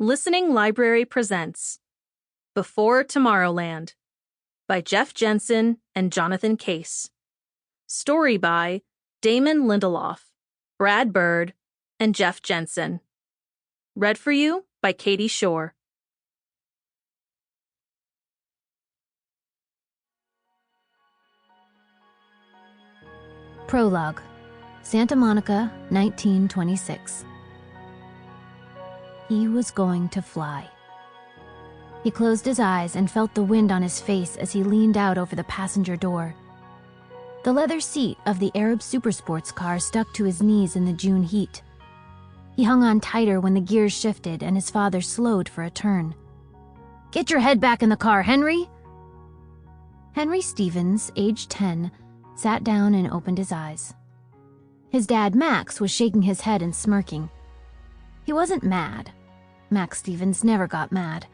Listening Library presents Before Tomorrowland by Jeff Jensen and Jonathan Case. Story by Damon Lindelof, Brad Bird, and Jeff Jensen. Read for you by Katie Schorr. Prologue, Santa Monica, 1926. He was going to fly. He closed his eyes and felt the wind on his face as he leaned out over the passenger door. The leather seat of the Arab Supersports car stuck to his knees in the June heat. He hung on tighter when the gears shifted and his father slowed for a turn. "Get your head back in the car, Henry!" Henry Stevens, age 10, sat down and opened his eyes. His dad, Max, was shaking his head and smirking. He wasn't mad. Max Stevens never got mad.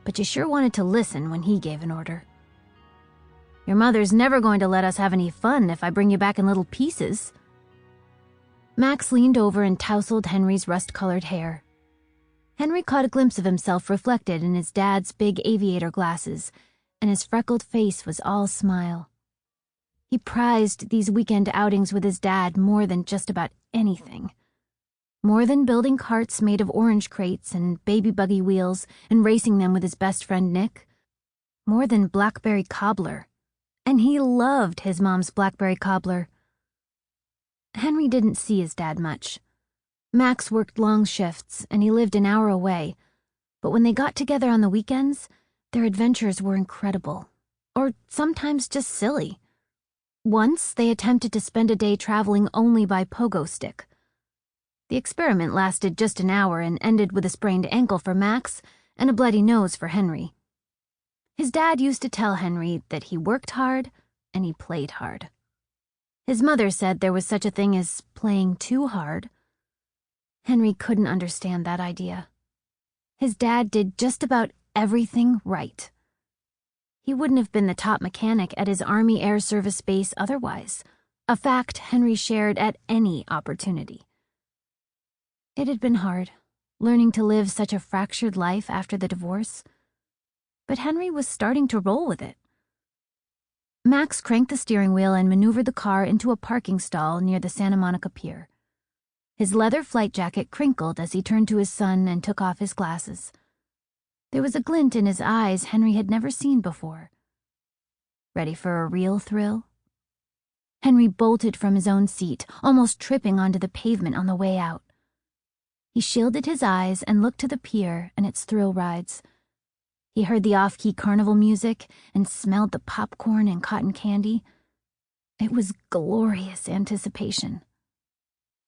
But you sure wanted to listen when he gave an order. "Your mother's never going to let us have any fun if I bring you back in little pieces." Max leaned over and tousled Henry's rust-colored hair. Henry caught a glimpse of himself reflected in his dad's big aviator glasses, and his freckled face was all smile. He prized these weekend outings with his dad more than just about anything. More than building carts made of orange crates and baby buggy wheels and racing them with his best friend Nick. More than blackberry cobbler. And he loved his mom's blackberry cobbler. Henry didn't see his dad much. Max worked long shifts and he lived an hour away, but when they got together on the weekends, their adventures were incredible, or sometimes just silly. Once, they attempted to spend a day traveling only by pogo stick. The experiment lasted just an hour and ended with a sprained ankle for Max and a bloody nose for Henry. His dad used to tell Henry that he worked hard and he played hard. His mother said there was such a thing as playing too hard. Henry couldn't understand that idea. His dad did just about everything right. He wouldn't have been the top mechanic at his Army Air Service base otherwise, a fact Henry shared at any opportunity. It had been hard, learning to live such a fractured life after the divorce, but Henry was starting to roll with it. Max cranked the steering wheel and maneuvered the car into a parking stall near the Santa Monica Pier. His leather flight jacket crinkled as he turned to his son and took off his glasses. There was a glint in his eyes Henry had never seen before. Ready for a real thrill? Henry bolted from his own seat, almost tripping onto the pavement on the way out. He shielded his eyes and looked to the pier and its thrill rides. He heard the off-key carnival music and smelled the popcorn and cotton candy. It was glorious anticipation.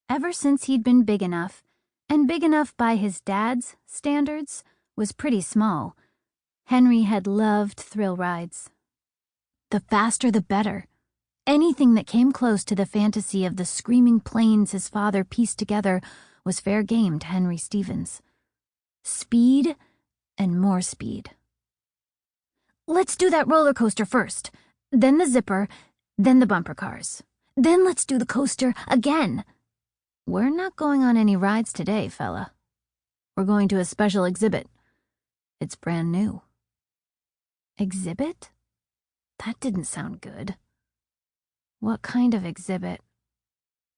Ever since he'd been big enough, and big enough by his dad's standards, was pretty small, Henry had loved thrill rides. The faster the better. Anything that came close to the fantasy of the screaming planes his father pieced together was fair game to Henry Stevens. Speed and more speed. "Let's do that roller coaster first, then the zipper, then the bumper cars. Then let's do the coaster again." "We're not going on any rides today, fella. We're going to a special exhibit. It's brand new." Exhibit? That didn't sound good. What kind of exhibit?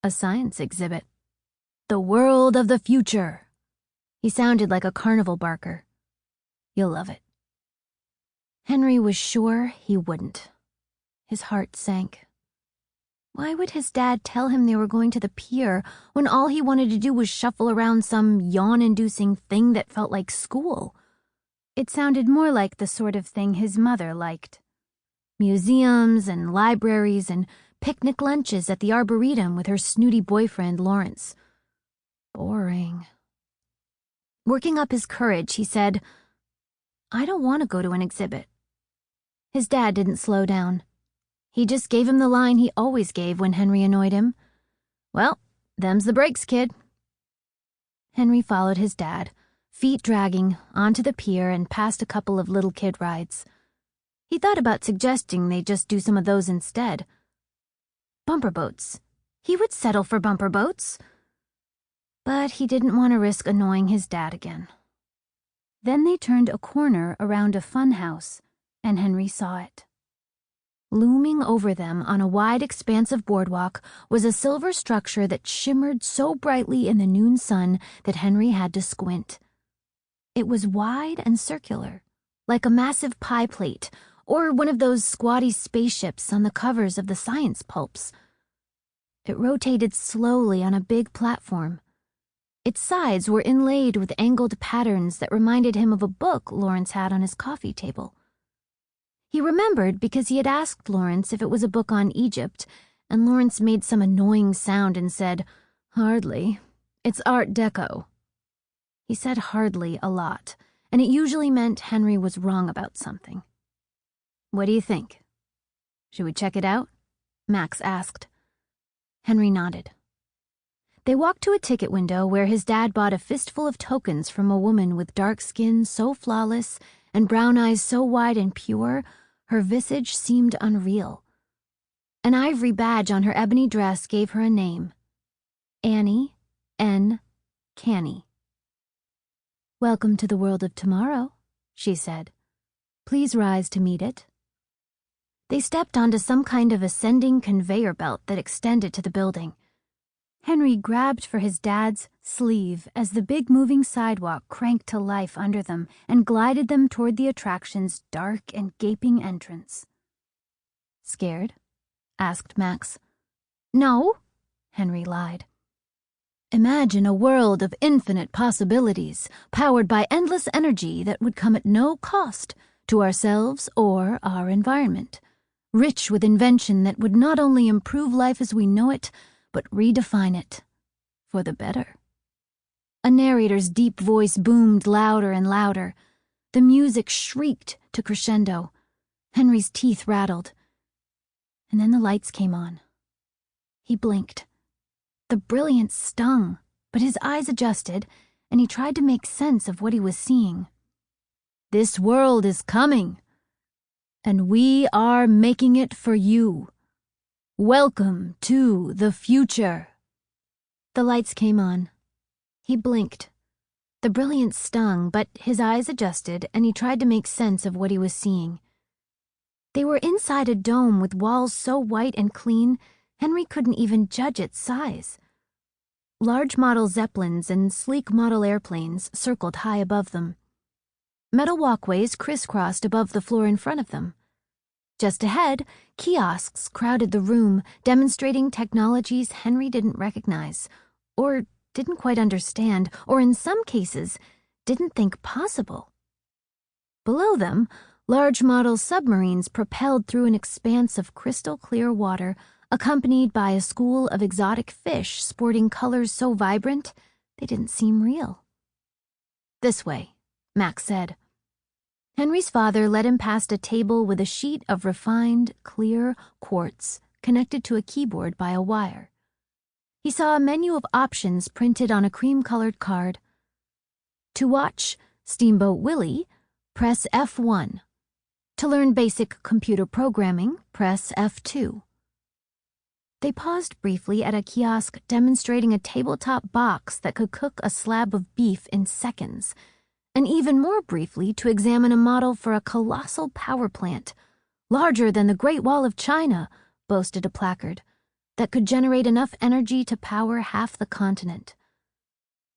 A science exhibit. The world of the future. He sounded like a carnival barker. You'll love it. Henry was sure he wouldn't. His heart sank. Why would his dad tell him they were going to the pier when all he wanted to do was shuffle around some yawn-inducing thing that felt like school? It sounded more like the sort of thing his mother liked. Museums and libraries and picnic lunches at the Arboretum with her snooty boyfriend, Lawrence. Boring. Working up his courage, he said, "I don't want to go to an exhibit." His dad didn't slow down. He just gave him the line he always gave when Henry annoyed him. "Well, them's the breaks, kid." Henry followed his dad, feet dragging, onto the pier and past a couple of little kid rides. He thought about suggesting they just do some of those instead. Bumper boats. He would settle for bumper boats. But he didn't want to risk annoying his dad again. Then they turned a corner around a fun house, and Henry saw it. Looming over them on a wide expanse of boardwalk was a silver structure that shimmered so brightly in the noon sun that Henry had to squint. It was wide and circular, like a massive pie plate or one of those squatty spaceships on the covers of the science pulps. It rotated slowly on a big platform. Its sides were inlaid with angled patterns that reminded him of a book Lawrence had on his coffee table. He remembered because he had asked Lawrence if it was a book on Egypt, and Lawrence made some annoying sound and said, "Hardly. It's Art Deco." He said hardly a lot, and it usually meant Henry was wrong about something. "What do you think? Should we check it out?" Max asked. Henry nodded. They walked to a ticket window where his dad bought a fistful of tokens from a woman with dark skin so flawless and brown eyes so wide and pure, her visage seemed unreal. An ivory badge on her ebony dress gave her a name: Annie N. Canny. "Welcome to the world of tomorrow," she said. "Please rise to meet it." They stepped onto some kind of ascending conveyor belt that extended to the building. Henry grabbed for his dad's sleeve as the big moving sidewalk cranked to life under them and glided them toward the attraction's dark and gaping entrance. "Scared?" asked Max. "No," Henry lied. "Imagine a world of infinite possibilities, powered by endless energy that would come at no cost to ourselves or our environment, rich with invention that would not only improve life as we know it, but redefine it for the better." A narrator's deep voice boomed louder and louder. The music shrieked to crescendo. Henry's teeth rattled. And then the lights came on. He blinked. The brilliance stung, but his eyes adjusted, and he tried to make sense of what he was seeing. "This world is coming, and we are making it for you. Welcome to the future." The lights came on. He blinked. The brilliance stung, but his eyes adjusted, and he tried to make sense of what he was seeing. They were inside a dome with walls so white and clean, Henry couldn't even judge its size. Large model Zeppelins and sleek model airplanes circled high above them. Metal walkways crisscrossed above the floor in front of them. Just ahead, kiosks crowded the room, demonstrating technologies Henry didn't recognize, or didn't quite understand, or in some cases, didn't think possible. Below them, large model submarines propelled through an expanse of crystal clear water, accompanied by a school of exotic fish sporting colors so vibrant they didn't seem real. "This way," Max said. Henry's father led him past a table with a sheet of refined, clear quartz connected to a keyboard by a wire. He saw a menu of options printed on a cream-colored card. To watch Steamboat Willie, press F1. To learn basic computer programming, press F2. They paused briefly at a kiosk demonstrating a tabletop box that could cook a slab of beef in seconds, and even more briefly to examine a model for a colossal power plant, larger than the Great Wall of China, boasted a placard, that could generate enough energy to power half the continent.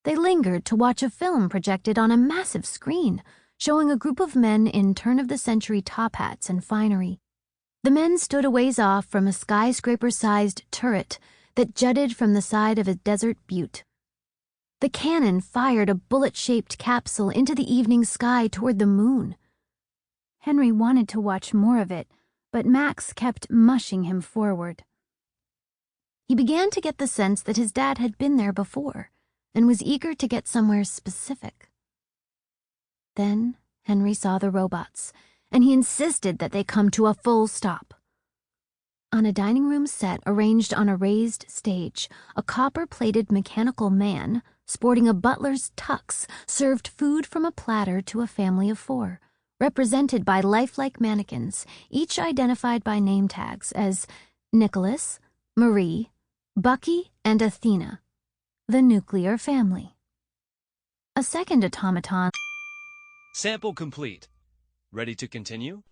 They lingered to watch a film projected on a massive screen, showing a group of men in turn-of-the-century top hats and finery. The men stood a ways off from a skyscraper-sized turret that jutted from the side of a desert butte. The cannon fired a bullet-shaped capsule into the evening sky toward the moon. Henry wanted to watch more of it, but Max kept mushing him forward. He began to get the sense that his dad had been there before and was eager to get somewhere specific. Then Henry saw the robots, and he insisted that they come to a full stop. On a dining room set arranged on a raised stage, a copper-plated mechanical man, sporting a butler's tux, served food from a platter to a family of 4, represented by lifelike mannequins, each identified by name tags as Nicholas, Marie, Bucky, and Athena, the nuclear family. A second automaton Sample complete. Ready to continue?